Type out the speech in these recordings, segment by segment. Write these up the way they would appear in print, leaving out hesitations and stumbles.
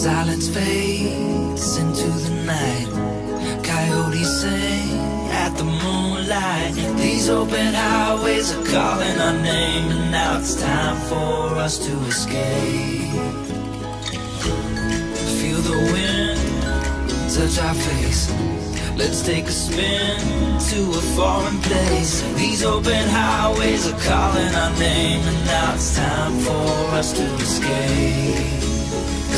silence fades into the night. Coyotes sing at the moonlight. These open highways are calling our name, and now it's time for us to escape. Feel the wind touch our face. Let's take a spin to a foreign place. These open highways are calling our name, and now it's time for us to escape.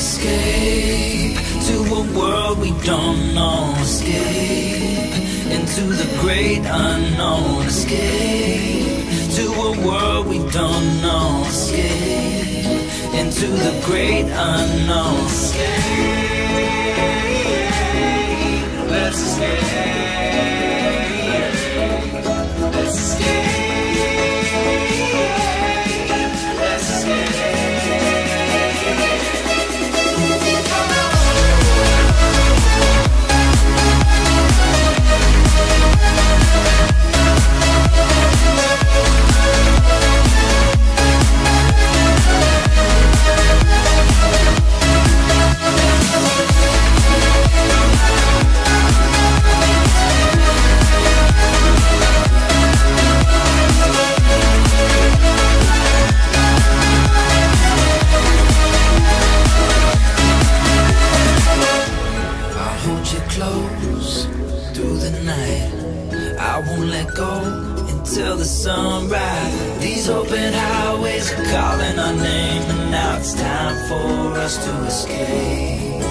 Escape to a world we don't know. Escape into the great unknown. Escape to a world we don't know. Escape into the great unknown. Escape, let's escape. Let's escape. Let's escape. Close through the night, I won't let go until the sunrise. These open highways are calling our name, and now it's time for us to escape.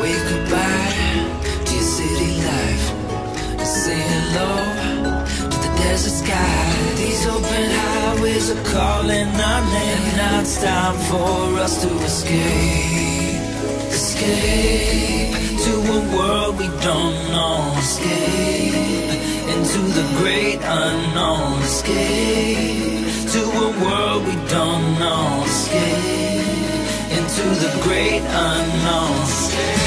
Wave goodbye to your city life, and say hello to the desert sky. These open highways are calling our name, and now it's time for us to escape. Escape to a world we don't know. Escape into the great unknown. Escape to a world we don't know. Escape into the great unknown. Escape.